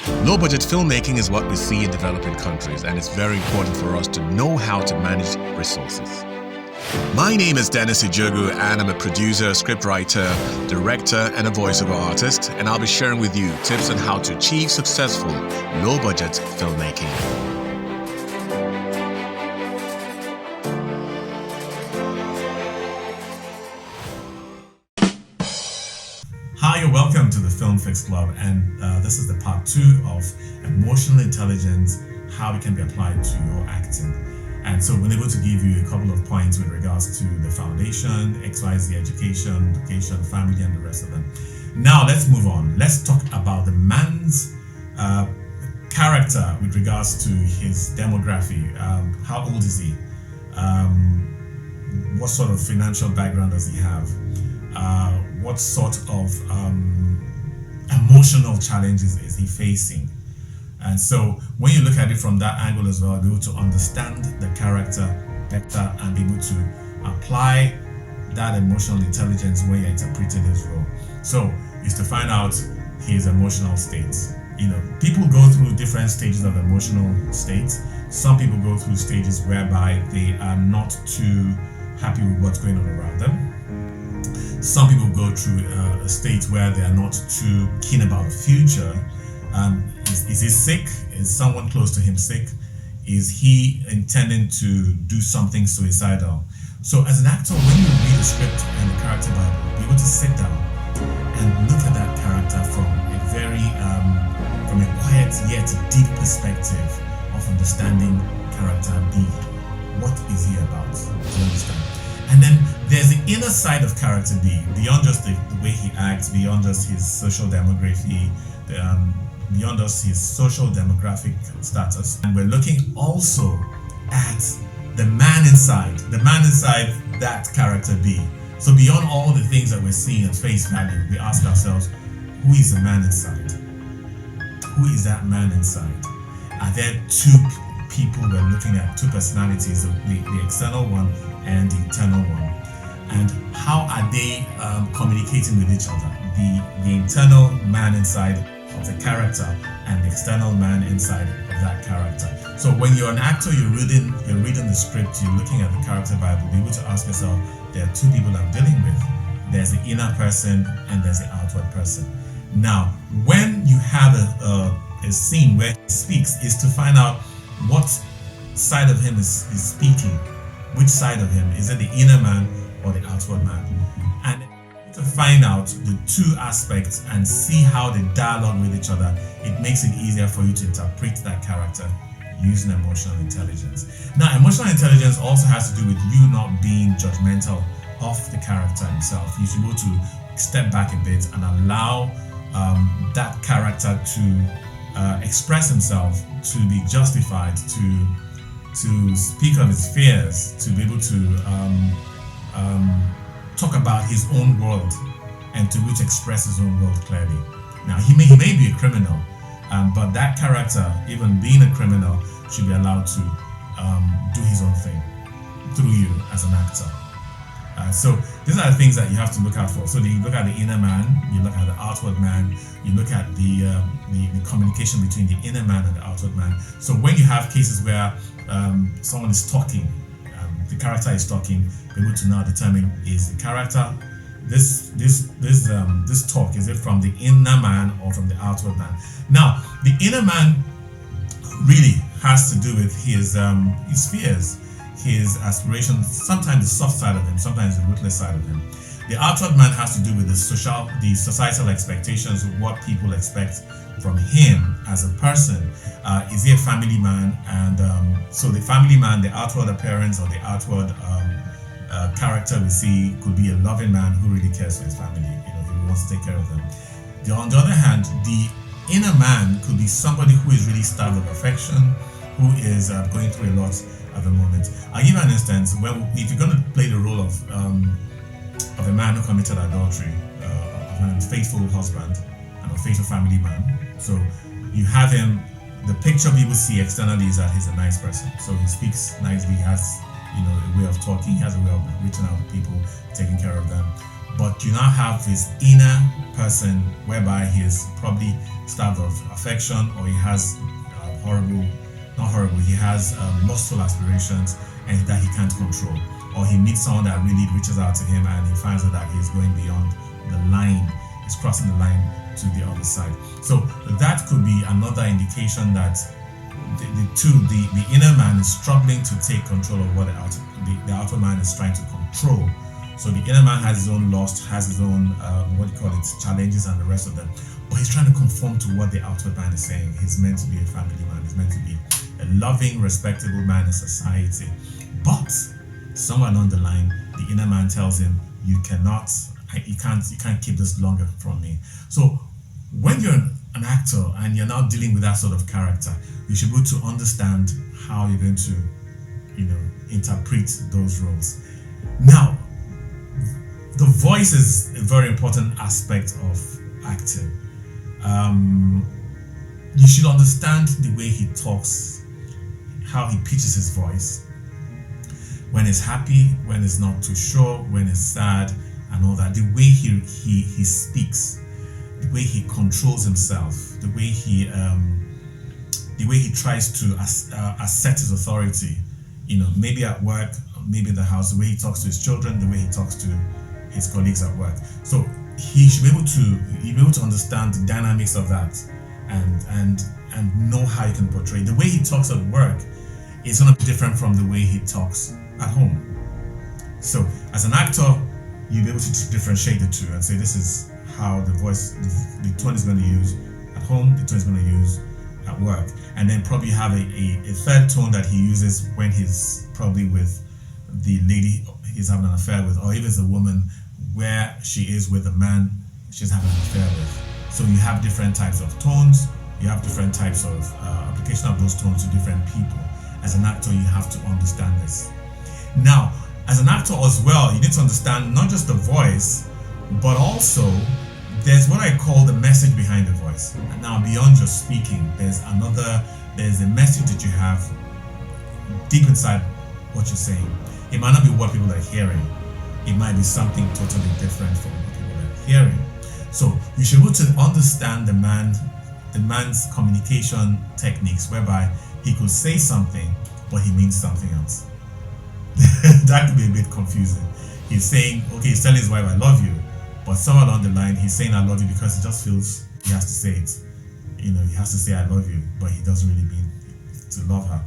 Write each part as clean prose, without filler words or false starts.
Low budget filmmaking is what we see in developing countries, and it's very important for us to know how to manage resources. My name is Dennis Ijogu, and I'm a producer, scriptwriter, director, and a voiceover artist, and I'll be sharing with you tips on how to achieve successful low budget filmmaking. Hi, and welcome to the Film Fix Club, and this is the part 2 of emotional intelligence, how it can be applied to your acting. And so we're able to give you a couple of points with regards to the foundation, XYZ education, family, and the rest of them. Now let's move on. Let's talk about the man's character with regards to his demography. How old is he? What sort of financial background does he have? What sort of emotional challenges is he facing? And so when you look at it from that angle as well, you'll be able to understand the character better and be able to apply that emotional intelligence when you're interpreting his role. So is to find out his emotional states. People go through different stages of emotional states. Some people go through stages whereby they are not too happy with what's going on around them. Some people go through a state where they are not too keen about the future. Is he sick? Is someone close to him sick? Is he intending to do something suicidal? So as an actor, when you read a script and the character Bible, be able to sit down and look at that character from a very from a quiet yet deep perspective of understanding character B. What is he about? Do you understand? And then there's the inner side of character B, beyond just the way he acts, beyond just his social demography, beyond just his social demographic status. And we're looking also at the man inside that character B. So beyond all the things that we're seeing at face value, we ask ourselves, who is the man inside? Who is that man inside? Are there two people we're looking at, two personalities, the external one and the internal one? And how are they communicating with each other? The internal man inside of the character and the external man inside of that character. So when you're an actor, you're reading the script, you're looking at the character Bible, be able to ask yourself, there are two people I'm dealing with. There's the inner person and there's the outward person. Now, when you have a scene where he speaks, is to find out what side of him is speaking. Which side of him? Is it the inner man or the outward man? And to find out the two aspects and see how they dialogue with each other, it makes it easier for you to interpret that character using emotional intelligence. Now, emotional intelligence also has to do with you not being judgmental of the character himself. You should be able to step back a bit and allow that character to express himself, to be justified, to speak of his fears, to be able to talk about his own world and to be able to express his own world clearly. Now, he may be a criminal, but that character, even being a criminal, should be allowed to do his own thing through you as an actor. So these are the things that you have to look out for. So you look at the inner man, you look at the outward man, you look at the communication between the inner man and the outward man. So when you have cases where someone is talking, the character is talking, be able to now determine, is the character this talk, is it from the inner man or from the outward man? Now, the inner man really has to do with his fears, his aspirations, sometimes the soft side of him, sometimes the ruthless side of him. The outward man has to do with the societal expectations of what people expect from him as a person. Is he a family man? And so the family man, the outward appearance or the outward character we see could be a loving man who really cares for his family, who wants to take care of them. On the other hand, the inner man could be somebody who is really starved of affection, who is going through a lot at the moment. I'll give you an instance. If you're going to play the role of a man who committed adultery, of an unfaithful husband, an unfaithful family man, so you have him, the picture people see externally is that he's a nice person. So he speaks nicely, he has a way of talking, he has a way of reaching out to people, taking care of them. but you now have his inner person whereby he is probably starved of affection, or he has horrible, not horrible, he has lustful aspirations and that he can't control. Or he meets someone that really reaches out to him and he finds out that he's going beyond the line, he's crossing the line to the other side. So that could be another indication that the inner man is struggling to take control of what the outer man is trying to control. So the inner man has his own lust, has his own challenges and the rest of them, but he's trying to conform to what the outward man is saying. He's meant to be a family man, he's meant to be a loving, respectable man in society. But somewhere along the line, the inner man tells him, you can't keep this longer from me. So when you're an actor and you're now dealing with that sort of character, you should be able to understand how you're going to, interpret those roles. Now, the voice is a very important aspect of acting. You should understand the way he talks, how he pitches his voice, when he's happy, when he's not too sure, when he's sad, and all that. The way he speaks, the way he controls himself, the way he tries to assert his authority. Maybe at work, maybe in the house, the way he talks to his children, the way he talks to his colleagues at work. So he should be able to understand the dynamics of that and know how he can portray. The way he talks at work is going to be different from the way he talks at home. So as an actor, you'll be able to differentiate the two and say, this is how the voice, the tone is going to use at home, the tone is going to use at work. And then probably have a third tone that he uses when he's probably with the lady he's having an affair with, or if it's a woman where she is with a man she's having an affair with. So you have different types of tones, you have different types of application of those tones to different people. As an actor, you have to understand this. Now, as an actor as well, you need to understand not just the voice, but also there's what I call the message behind the voice. And now, beyond just speaking, there's a message that you have deep inside what you're saying. It might not be what people are hearing. It might be something totally different from what people are hearing. So you should be able to understand the man's communication techniques, whereby he could say something, but he means something else. That could be a bit confusing. He's saying, okay, he's telling his wife, I love you, but somewhere along the line, he's saying I love you because he just feels he has to say it. He has to say I love you, but he doesn't really mean to love her.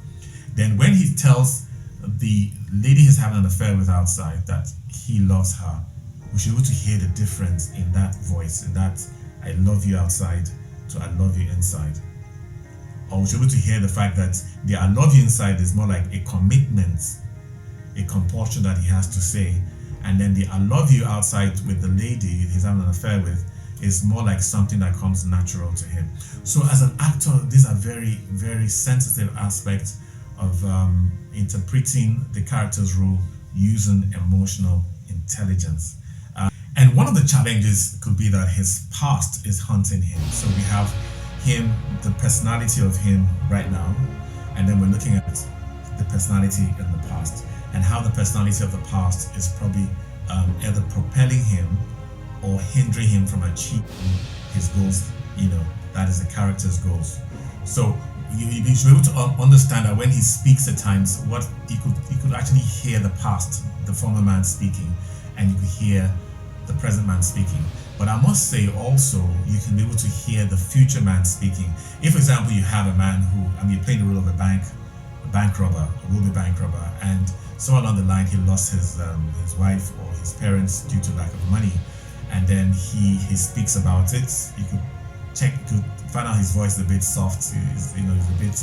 Then when he tells the lady he's having an affair with outside that he loves her, we should be able to hear the difference in that voice, in that I love you outside to I love you inside. Or we should be able to hear the fact that the I love you inside is more like a commitment, a compulsion that he has to say. And then the I love you outside with the lady he's having an affair with is more like something that comes natural to him. So as an actor, these are very, very sensitive aspects of interpreting the character's role using emotional intelligence. And one of the challenges could be that his past is haunting him. So we have him, the personality of him right now, and then we're looking at the personality in the past, and how the personality of the past is probably either propelling him or hindering him from achieving his goals, that is the character's goals. So you should be able to understand that when he speaks at times, what you could actually hear the past, the former man speaking, and you could hear the present man speaking. But I must say also, you can be able to hear the future man speaking. If, for example, you have a man who, you're playing the role of a bank robber, a will-be bank robber, and somewhere along the line he lost his wife or his parents due to lack of money, and then he speaks about it. You could find out his voice is a bit soft. He's a bit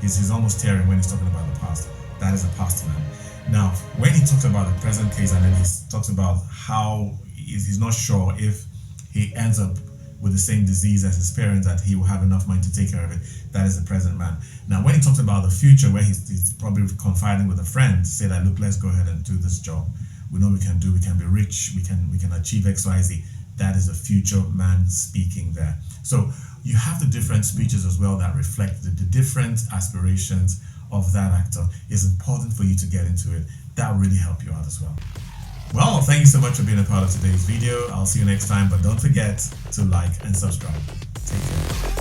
he's almost tearing when he's talking about the past. That is a past man. Now, when he talks about the present case, and then he talks about how he's not sure if he ends up with the same disease as his parents, that he will have enough money to take care of it, that is the present man. Now, when he talks about the future, where he's probably confiding with a friend to say that, look, let's go ahead and do this job. We know we can be rich, we can achieve XYZ. That is a future man speaking there. So you have the different speeches as well that reflect the different aspirations of that actor. It's important for you to get into it. That will really help you out as well. Well, thank you so much for being a part of today's video. I'll see you next time, but don't forget to like and subscribe. Take care.